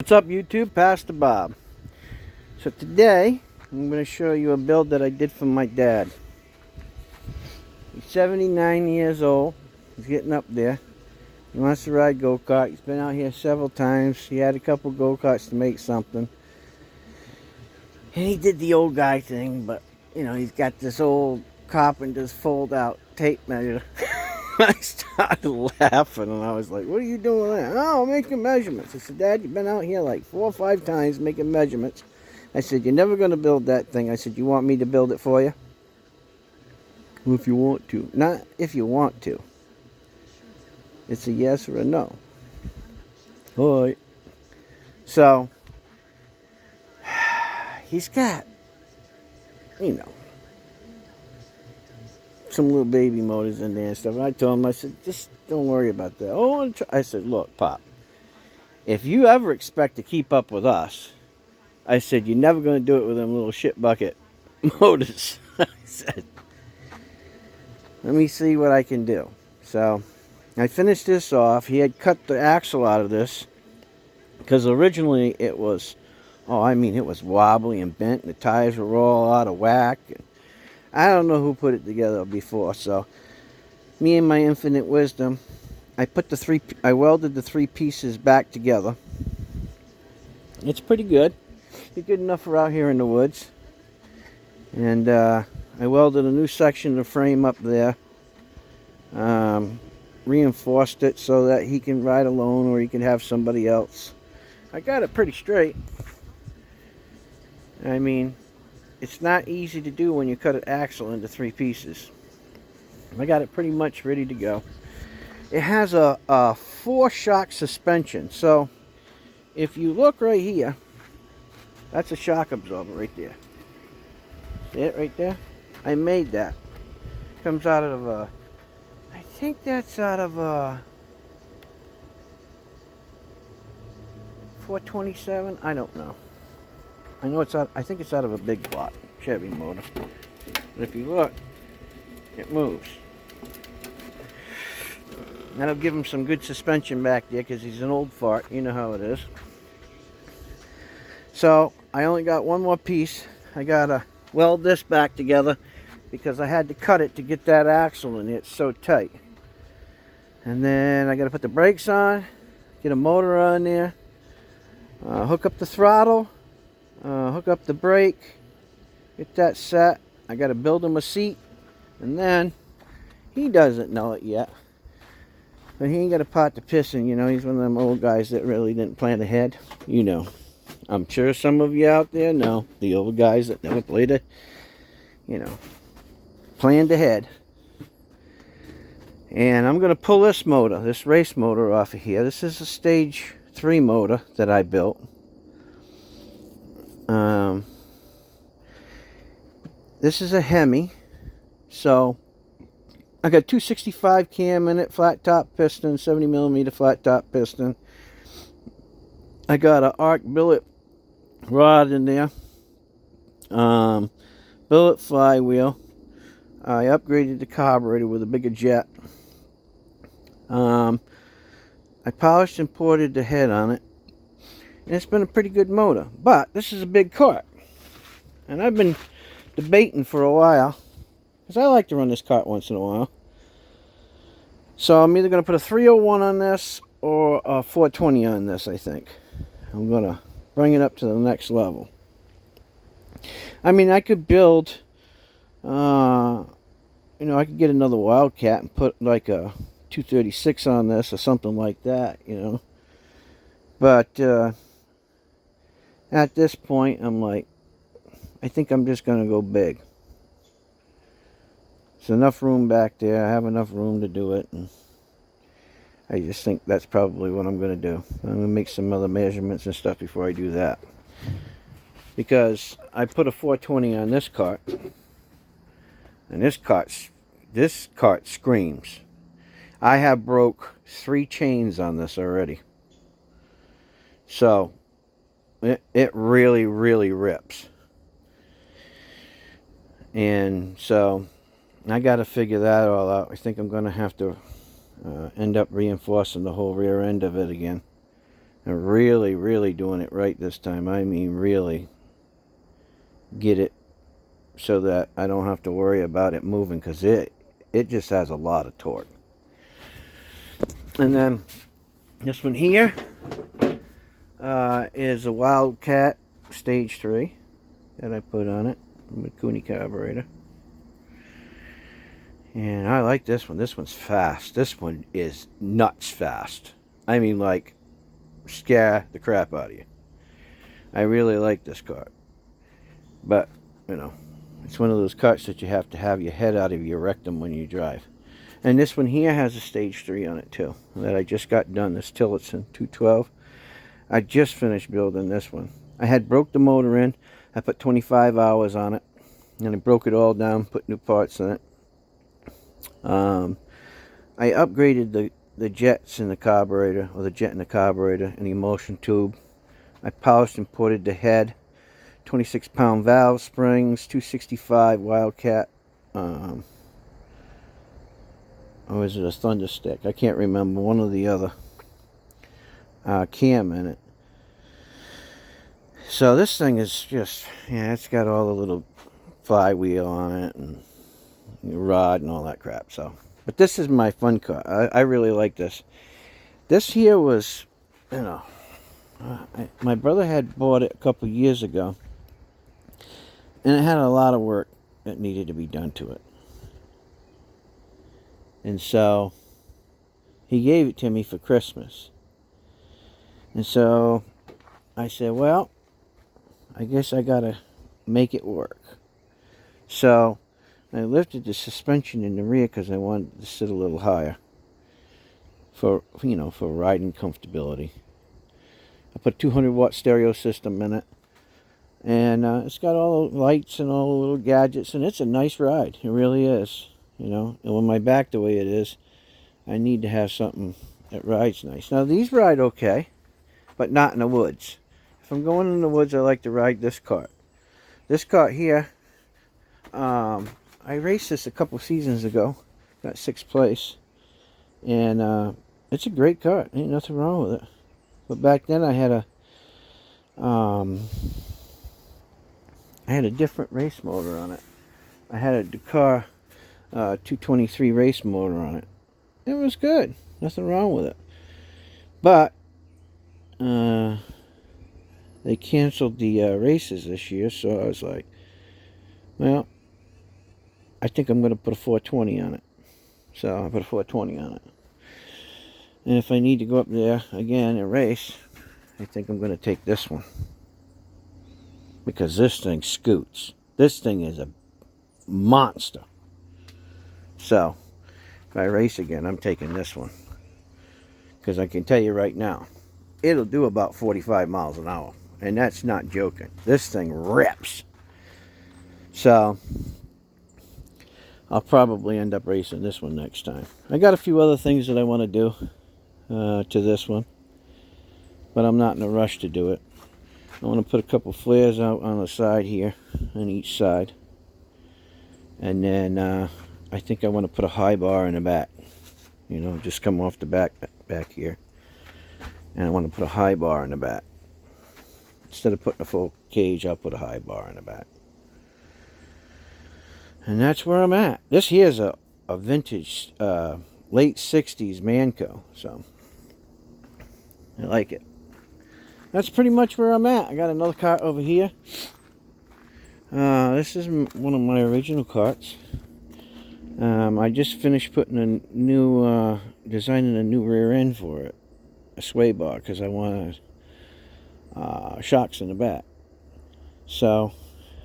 What's up YouTube? Pastor Bob. So today I'm going to show you a build that I did for my dad. He's 79 years old. He's getting up there. He wants to ride Go Kart. He's been out here several times. He had a couple Go Karts to make something. And he did the old guy thing, but you know, he's got this old carpenter's fold out tape measure. I started laughing and I was like, what are you doing there? Oh, I'm making measurements. I said, Dad, you've been out here like 4 or 5 times making measurements. I said, you're never going to build that thing. I said, you want me to build it for you? Well, if you want to. Not if you want to. It's a yes or a no. All right. So, he's got, you know, some little baby motors in there and stuff. And I told him, I said, just don't worry about that. Oh, I said, look, Pop, if you ever expect to keep up with us, I said, you're never going to do it with them little shit bucket motors. I said, let me see what I can do. So I finished this off. He had cut the axle out of this because originally it was, it was wobbly and bent and the tires were all out of whack. I don't know who put it together before, so me and my infinite wisdom, I welded the 3 pieces back together. It's pretty good. It's good enough for out here in the woods. And I welded a new section of the frame up there. Reinforced it so that he can ride alone or he can have somebody else. I got it pretty straight. I mean, it's not easy to do when you cut an axle into 3 pieces. I got it pretty much ready to go. It has a 4-shock suspension. So if you look right here, that's a shock absorber right there. See it right there? I made that. Comes out of a, I think that's out of a 427. I don't know. I know it's out. I think it's out of a big block Chevy motor. But if you look, it moves. That'll give him some good suspension back there because he's an old fart. You know how it is. So I only got one more piece. I gotta weld this back together because I had to cut it to get that axle in it. It's so tight. And then I gotta put the brakes on, get a motor on there, hook up the throttle, hook up the brake, get that set. I gotta build him a seat, and then he doesn't know it yet, but he ain't got a pot to piss in. You know, he's one of them old guys that really didn't plan ahead. You know, I'm sure some of you out there know the old guys that never played it. You know, planned ahead. And I'm going to pull this motor, this race motor off of here. This is a stage 3 motor that I built. This is a Hemi. So I got 265 cam in it, flat top piston, 70 millimeter flat top piston. I got an arc billet rod in there. Billet flywheel. I upgraded the carburetor with a bigger jet. I polished and ported the head on it. And it's been a pretty good motor. But this is a big cart. And I've been debating for a while, because I like to run this cart once in a while. So I'm either going to put a 301 on this or a 420 on this, I think. I'm going to bring it up to the next level. I mean, I could build, I could get another Wildcat and put like a 236 on this or something like that, you know. But at this point, I'm like, I think I'm just going to go big. There's enough room back there. I have enough room to do it. And I just think that's probably what I'm going to do. I'm going to make some other measurements and stuff before I do that. Because I put a 420 on this cart. And this cart screams. I have broke 3 chains on this already. So it really, really rips. And so I got to figure that all out. I think I'm going to have to end up reinforcing the whole rear end of it again. And really, really doing it right this time. I mean, really get it so that I don't have to worry about it moving, because it just has a lot of torque. And then this one here is a Wildcat Stage 3 that I put on it with Cooney carburetor. And I like this one. This one's fast. This one is nuts fast. I mean, like, scare the crap out of you. I really like this kart. But, you know, it's one of those karts that you have to have your head out of your rectum when you drive. And this one here has a Stage 3 on it too, that I just got done. This Tillotson 212. I just finished building this one. I had broke the motor in. I put 25 hours on it. And I broke it all down, put new parts in it. I upgraded the jets in the carburetor, or the jet in the carburetor, and the emulsion tube. I polished and ported the head. 26-pound valve springs, 265 Wildcat. Or is it a Thunder Stick? I can't remember. One or the other. Cam in it. So this thing is just, yeah, it's got all the little flywheel on it and rod and all that crap. So, but this is my fun car. I really like this. This here was, you know, my brother had bought it a couple years ago, and it had a lot of work that needed to be done to it. And so he gave it to me for Christmas. And so I said, well, I guess I gotta make it work. So I lifted the suspension in the rear because I wanted to sit a little higher for, you know, for riding comfortability. I put a 200-watt stereo system in it, and it's got all the lights and all the little gadgets, and it's a nice ride. It really is, you know. And with my back the way it is, I need to have something that rides nice. Now these ride okay, but not in the woods. If I'm going in the woods, I like to ride this kart. This kart here, I raced this a couple seasons ago, got 6th place, and it's a great kart. Ain't nothing wrong with it. But back then I had a different race motor on it. I had a Dakar 223 race motor on it. It was good. Nothing wrong with it. But they canceled the races this year, so I was like, well, I think I'm going to put a 420 on it. So I put a 420 on it. And if I need to go up there again and race, I think I'm going to take this one. Because this thing scoots. This thing is a monster. So, if I race again, I'm taking this one. Because I can tell you right now, it'll do about 45 miles an hour. And that's not joking. This thing rips. So, I'll probably end up racing this one next time. I got a few other things that I want to do to this one. But I'm not in a rush to do it. I want to put a couple flares out on the side here, on each side. And then I think I want to put a high bar in the back. You know, just come off the back here. And I want to put a high bar in the back. Instead of putting a full cage, I'll put a high bar in the back. And that's where I'm at. This here is a vintage late 60s Manco. So, I like it. That's pretty much where I'm at. I got another kart over here. This is one of my original karts. I just finished putting a new, designing a new rear end for it. A sway bar, because I wanted shocks in the back. So,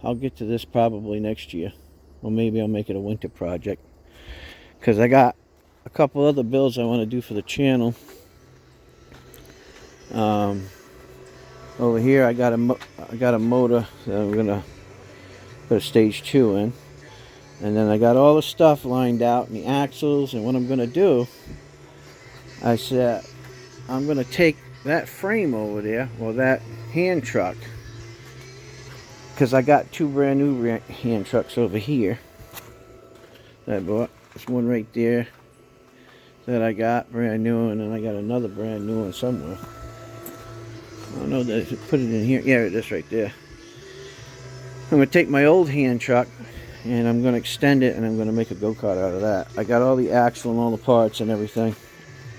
I'll get to this probably next year. Or maybe I'll make it a winter project. Because I got a couple other builds I want to do for the channel. Over here I got a motor that I'm gonna put a stage 2 in, and then I got all the stuff lined out and the axles. And what I'm gonna do, I said I'm gonna take that frame over there, or that hand truck, because I got 2 brand new hand trucks over here that I bought. There's one right there that I got brand new, and then I got another brand new one somewhere. I don't know that I should put it in here. Yeah, it is right there. I'm going to take my old hand truck and I'm going to extend it and I'm going to make a go-kart out of that. I got all the axle and all the parts and everything.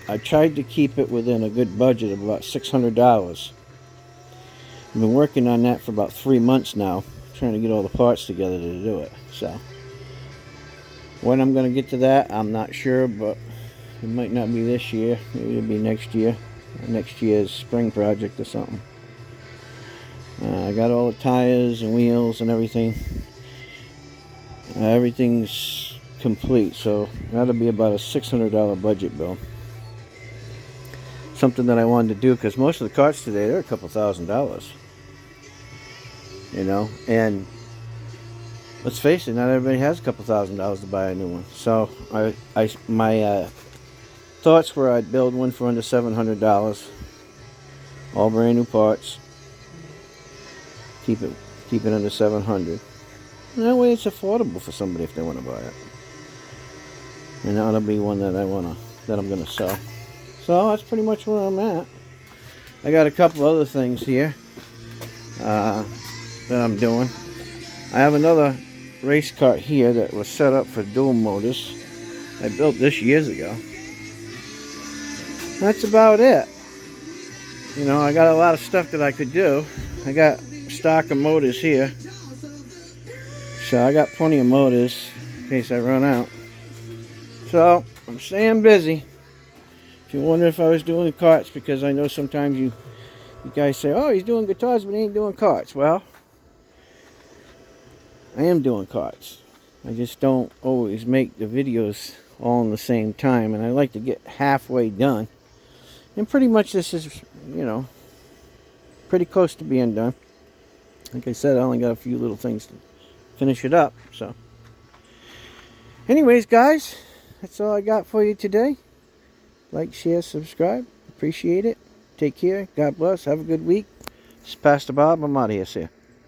I tried to keep it within a good budget of about $600. I've been working on that for about 3 months now, trying to get all the parts together to do it. So when I'm going to get to that, I'm not sure, but it might not be this year. Maybe it'll be next year. Next year's spring project or something. I got all the tires and wheels and everything. Everything's complete, so that'll be about a $600 budget bill. Something that I wanted to do, because most of the carts today, they're a couple $1,000s. You know, and let's face it, not everybody has a couple $1,000s to buy a new one. So my thoughts were I'd build one for under $700, all brand new parts. Keep it under $700. And that way it's affordable for somebody if they want to buy it. And that'll be one that I'm gonna sell. So that's pretty much where I'm at. I got a couple other things here that I'm doing. I have another race kart here that was set up for dual motors. I built this years ago. That's about it. You know, I got a lot of stuff that I could do. I got stock of motors here. So I got plenty of motors in case I run out. So I'm staying busy. If you wonder if I was doing the karts, because I know sometimes you guys say, oh, he's doing guitars but he ain't doing karts. Well, I am doing karts. I just don't always make the videos all in the same time, and I like to get halfway done. And pretty much this is, you know, pretty close to being done. Like I said, I only got a few little things to finish it up. So anyways, guys, that's all I got for you today. Like, share, subscribe. Appreciate it. Take care. God bless. Have a good week. This is Pastor Bob. I'm out of here. See ya.